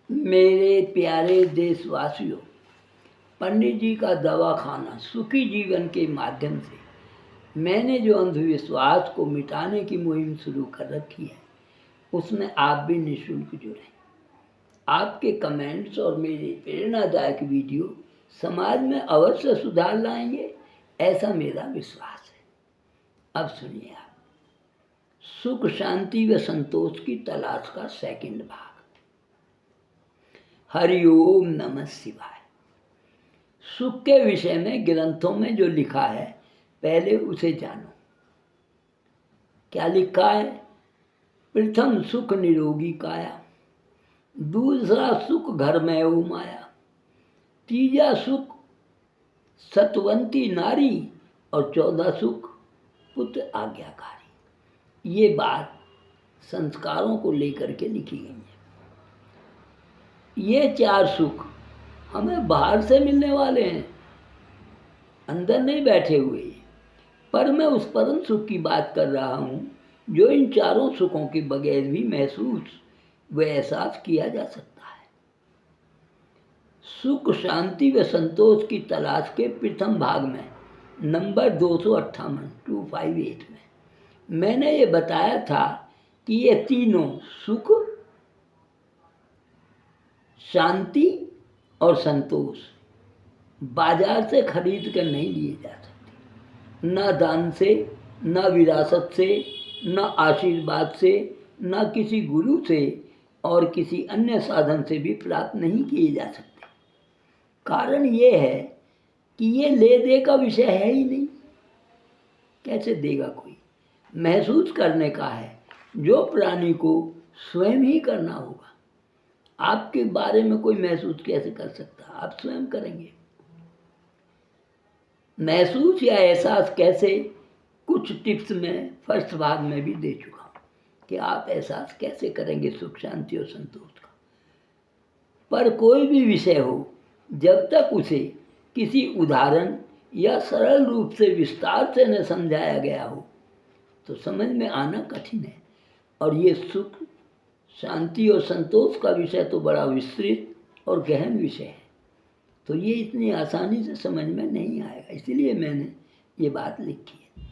मेरे प्यारे देशवासियों, पंडित जी का दवाखाना सुखी जीवन के माध्यम से मैंने जो अंधविश्वास को मिटाने की मुहिम शुरू कर रखी है, उसमें आप भी निःशुल्क जुड़ें। आपके कमेंट्स और मेरे प्रेरणादायक वीडियो समाज में अवश्य सुधार लाएंगे, ऐसा मेरा विश्वास है। अब सुनिए आप, सुख शांति व संतोष की तलाश का सेकंड भाग। हरिओम नमः शिवाय। सुख के विषय में ग्रंथों में जो लिखा है, पहले उसे जानो। क्या लिखा है? प्रथम सुख निरोगी काया, दूसरा सुख घर में ओ माया, तीजा सुख सतवंती नारी और चौथा सुख पुत्र आज्ञाकारी। ये बात संस्कारों को लेकर के लिखी गई है। ये चार सुख हमें बाहर से मिलने वाले हैं, अंदर नहीं बैठे हुए। पर मैं उस परम सुख की बात कर रहा हूँ जो इन चारों सुखों के बगैर भी महसूस व एहसास किया जा सकता है। सुख शांति व संतोष की तलाश के प्रथम भाग में नंबर 258 में मैंने ये बताया था कि ये तीनों सुख, शांति और संतोष बाजार से खरीद कर नहीं लिए जा सकते। न दान से, न विरासत से, न आशीर्वाद से, न किसी गुरु से और किसी अन्य साधन से भी प्राप्त नहीं किए जा सकते। कारण ये है कि ये ले दे का विषय है ही नहीं। कैसे देगा कोई? महसूस करने का है, जो प्राणी को स्वयं ही करना होगा। आपके बारे में कोई महसूस कैसे कर सकता? आप स्वयं करेंगे। महसूस या एहसास कैसे, कुछ टिप्स में फर्स्ट भाग में भी दे चुका हूँ कि आप एहसास कैसे करेंगे सुख शांति और संतोष का। पर कोई भी विषय हो, जब तक उसे किसी उदाहरण या सरल रूप से विस्तार से न समझाया गया हो, तो समझ में आना कठिन है। और ये सुख शांति और संतोष का विषय तो बड़ा विस्तृत और गहन विषय है, तो ये इतनी आसानी से समझ में नहीं आएगा। इसलिए मैंने ये बात लिखी है।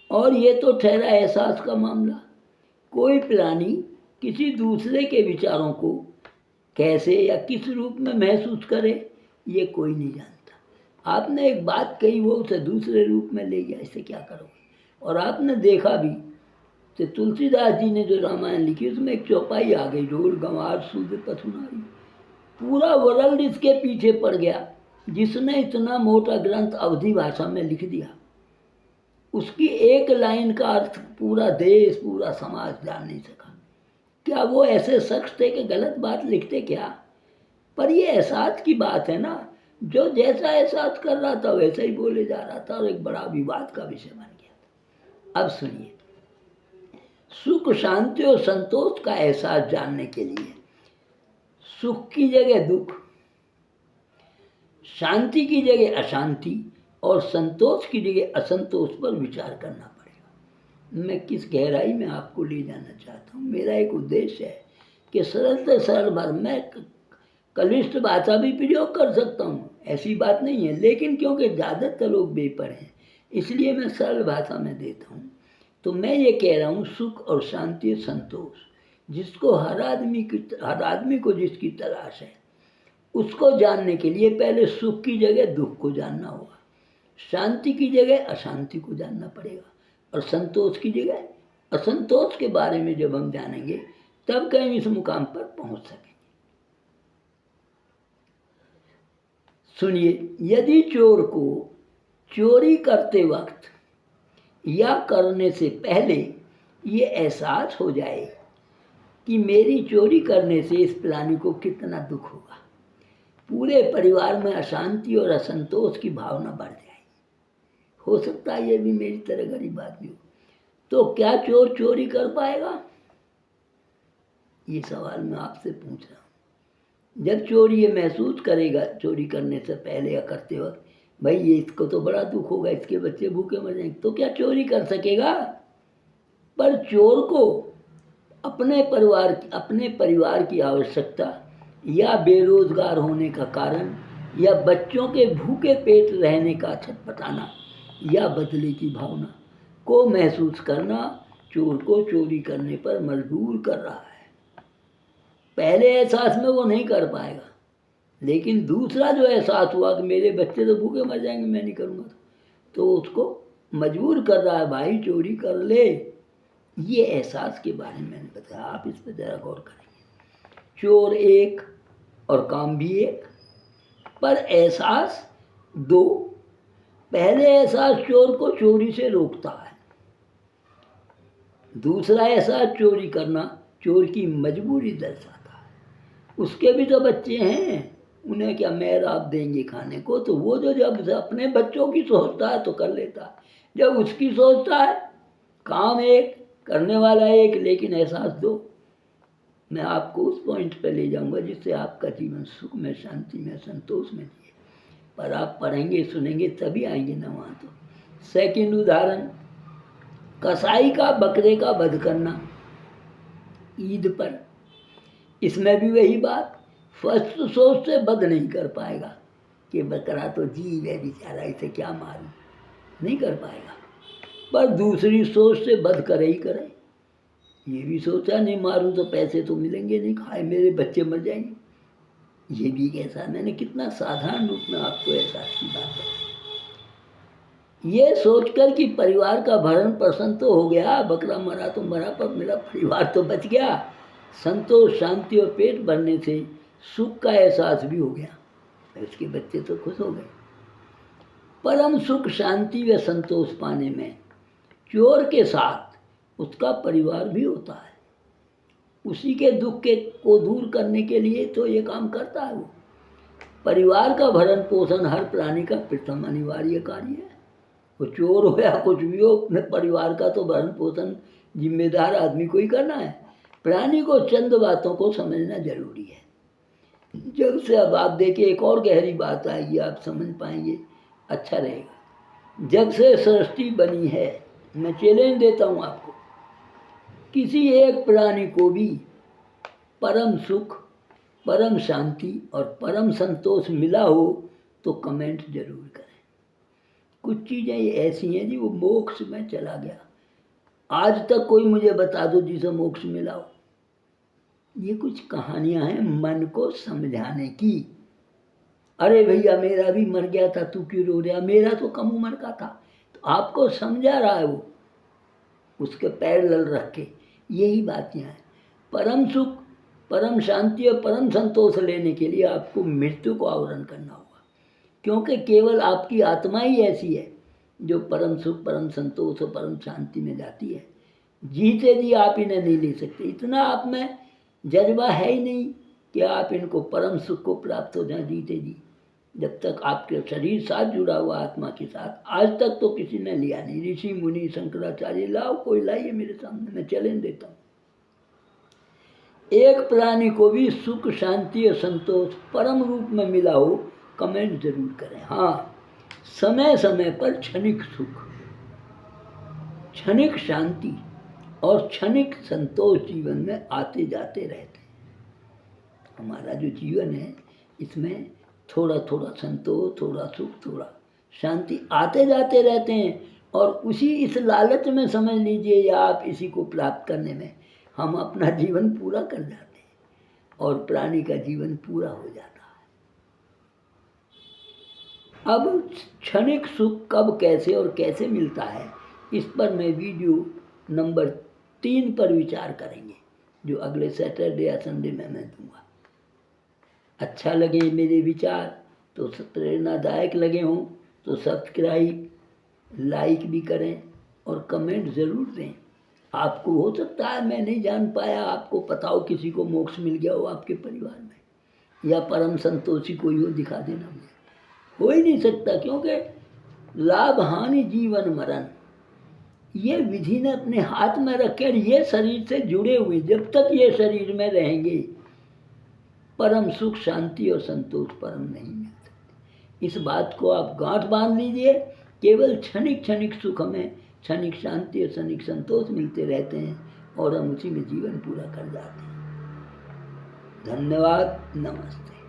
और ये तो ठहरा एहसास का मामला। कोई प्राणी किसी दूसरे के विचारों को कैसे या किस रूप में महसूस करे, ये कोई नहीं जानता। आपने एक बात कही, वो उसे दूसरे रूप में ले गया, इसे क्या करोगे? और आपने देखा भी कि तुलसीदास जी ने जो रामायण लिखी, उसमें एक चौपाई आ गई, ढोल गंवार सूद पथुनारी। पूरा वर्ल्ड इसके पीछे पड़ गया। जिसने इतना मोटा ग्रंथ अवधी भाषा में लिख दिया, उसकी एक लाइन का अर्थ पूरा देश, पूरा समाज जान नहीं सका। क्या वो ऐसे शख्स थे कि गलत बात लिखते क्या? पर ये एहसास की बात है ना, जो जैसा एहसास कर रहा था वैसा ही बोले जा रहा था और एक बड़ा विवाद का विषय बन गया था। अब सुनिए, सुख शांति और संतोष का एहसास जानने के लिए सुख की जगह दुख, शांति की जगह अशांति और संतोष की जगह असंतोष पर विचार करना पड़ेगा। मैं किस गहराई में आपको ले जाना चाहता हूँ, मेरा एक उद्देश्य है कि सरल से सरल भर मैं कलिष्ठ भाषा भी प्रयोग कर सकता हूँ, ऐसी बात नहीं है। लेकिन क्योंकि ज़्यादातर लोग बेपढ़े हैं, इसलिए मैं सरल भाषा में देता हूँ। तो मैं ये कह रहा हूँ, सुख और शांति संतोष जिसको हर आदमी को जिसकी तलाश है, उसको जानने के लिए पहले सुख की जगह दुख को जानना होगा, शांति की जगह अशांति को जानना पड़ेगा और संतोष की जगह असंतोष के बारे में जब हम जानेंगे, तब कहीं इस मुकाम पर पहुंच सकेंगे। सुनिए, यदि चोर को चोरी करते वक्त या करने से पहले ये एहसास हो जाए कि मेरी चोरी करने से इस प्राणी को कितना दुख होगा, पूरे परिवार में अशांति और असंतोष की भावना बढ़ जाएगी। हो सकता है ये भी मेरी तरह गरीब आदमी हो, तो क्या चोर चोरी कर पाएगा? ये सवाल मैं आपसे पूछ रहा हूँ। जब चोर ये महसूस करेगा चोरी करने से पहले या करते वक्त, भाई ये इसको तो बड़ा दुख होगा, इसके बच्चे भूखे मर जाएंगे, तो क्या चोरी कर सकेगा? पर चोर को अपने परिवार की आवश्यकता या बेरोजगार होने का कारण, या बच्चों के भूखे पेट रहने का छटपटाना, या बदले की भावना को महसूस करना चोर को चोरी करने पर मजबूर कर रहा है। पहले एहसास में वो नहीं कर पाएगा, लेकिन दूसरा जो एहसास हुआ कि मेरे बच्चे तो भूखे मर जाएंगे, मैं नहीं करूँगा, तो उसको मजबूर कर रहा है, भाई चोरी कर ले। ये एहसास के बारे में मैंने बताया, आप इस पर ज़रा गौर करेंगे। चोर एक और काम भी एक, पर एहसास दो। पहले एहसास चोर को चोरी से रोकता है, दूसरा एहसास चोरी करना चोर की मजबूरी दर्शाता है। उसके भी तो बच्चे हैं, उन्हें क्या मेहर आप देंगे खाने को, तो वो जो जब अपने बच्चों की सोचता है तो कर लेता है, जब उसकी सोचता है काम एक, करने वाला एक, लेकिन एहसास दो। मैं आपको उस पॉइंट पे ले जाऊंगा जिससे आपका जीवन सुख में, शांति में, संतोष में जिए। पर आप पढ़ेंगे सुनेंगे तभी आएंगे ना वहाँ। तो सेकंड उदाहरण, कसाई का बकरे का वध करना ईद पर। इसमें भी वही बात, फर्स्ट सोच से वध नहीं कर पाएगा कि बकरा तो जीव है बेचारा, इसे क्या मारूं, नहीं कर पाएगा। पर दूसरी सोच से वध करे ही करे। ये भी सोचा नहीं मारूं तो पैसे तो मिलेंगे नहीं, खाए मेरे बच्चे मर जाएंगे। ये भी कैसा, मैंने कितना साधारण रूप में आपको एहसास की बात है। ये सोचकर कि परिवार का भरण पोषण तो हो गया, बकरा मरा तो मरा पर मेरा परिवार तो बच गया, संतोष, शांति और पेट भरने से सुख का एहसास भी हो गया, उसके बच्चे तो खुश हो गए। परम सुख, शांति व संतोष पाने में चोर के साथ उसका परिवार भी होता है। उसी के दुख के को दूर करने के लिए तो ये काम करता है वो। परिवार का भरण पोषण हर प्राणी का प्रथम अनिवार्य कार्य है। वो चोर हो या कुछ भी हो, अपने परिवार का तो भरण पोषण जिम्मेदार आदमी को ही करना है। प्राणी को चंद बातों को समझना जरूरी है। जब से अब आप देखिए, एक और गहरी बात आएगी, आप समझ पाएंगे, अच्छा रहेगा। जब से सृष्टि बनी है, मैं चैलेंज देता हूँ आपको, किसी एक प्राणी को भी परम सुख, परम शांति और परम संतोष मिला हो तो कमेंट जरूर करें। कुछ चीज़ें ऐसी हैं जी, वो मोक्ष में चला गया, आज तक कोई मुझे बता दो जिसे मोक्ष मिला हो। ये कुछ कहानियां हैं मन को समझाने की। अरे भैया मेरा भी मर गया था, तू क्यों रो रहा, मेरा तो कम उम्र का था, तो आपको समझा रहा है वो, उसके पैरेलल रख के। यही बातें हैं। परम सुख, परम शांति और परम संतोष लेने के लिए आपको मृत्यु को आवरण करना होगा, क्योंकि केवल आपकी आत्मा ही ऐसी है जो परम सुख, परम संतोष और परम शांति में जाती है। जीते जी आप इन्हें नहीं ले सकते, इतना आप में जज्बा है ही नहीं कि आप इनको परम सुख को प्राप्त हो जाए जीते जी। जब तक आपके शरीर साथ जुड़ा हुआ आत्मा के साथ, आज तक तो किसी ने लिया नहीं। ऋषि मुनि शंकराचार्य, लाओ कोई लाइए मेरे सामने, मैं चैलेंज देता हूँ। एक प्राणी को भी सुख, शांति और संतोष परम रूप में मिला हो, कमेंट जरूर करें। हाँ, समय समय पर क्षणिक सुख, क्षणिक शांति और क्षणिक संतोष जीवन में आते जाते रहते हैं। हमारा जो जीवन है, इसमें थोड़ा थोड़ा संतोष, थोड़ा सुख, थोड़ा शांति आते जाते रहते हैं। और उसी इस लालच में समझ लीजिए, या आप इसी को प्राप्त करने में हम अपना जीवन पूरा कर जाते हैं और प्राणी का जीवन पूरा हो जाता है। अब क्षणिक सुख कब, कैसे और कैसे मिलता है, इस पर मैं वीडियो नंबर 3 पर विचार करेंगे, जो अगले सैटरडे या संडे में मैं दूंगा। अच्छा लगे मेरे विचार तो, प्रेरणादायक लगे हों तो सब्सक्राइब, लाइक भी करें और कमेंट ज़रूर दें। आपको हो सकता है मैं नहीं जान पाया, आपको पता हो किसी को मोक्ष मिल गया हो आपके परिवार में, या परम संतोषी कोई हो, दिखा देना मुझे। हो ही नहीं सकता, क्योंकि लाभ हानि जीवन मरण ये विधि ने अपने हाथ में रखे, ये शरीर से जुड़े हुए, जब तक ये शरीर में रहेंगे परम सुख, शांति और संतोष परम नहीं मिल सकते। इस बात को आप गांठ बांध लीजिए। केवल क्षणिक क्षणिक सुख हमें, क्षणिक शांति और क्षणिक संतोष मिलते रहते हैं और हम उसी में जीवन पूरा कर जाते हैं। धन्यवाद, नमस्ते।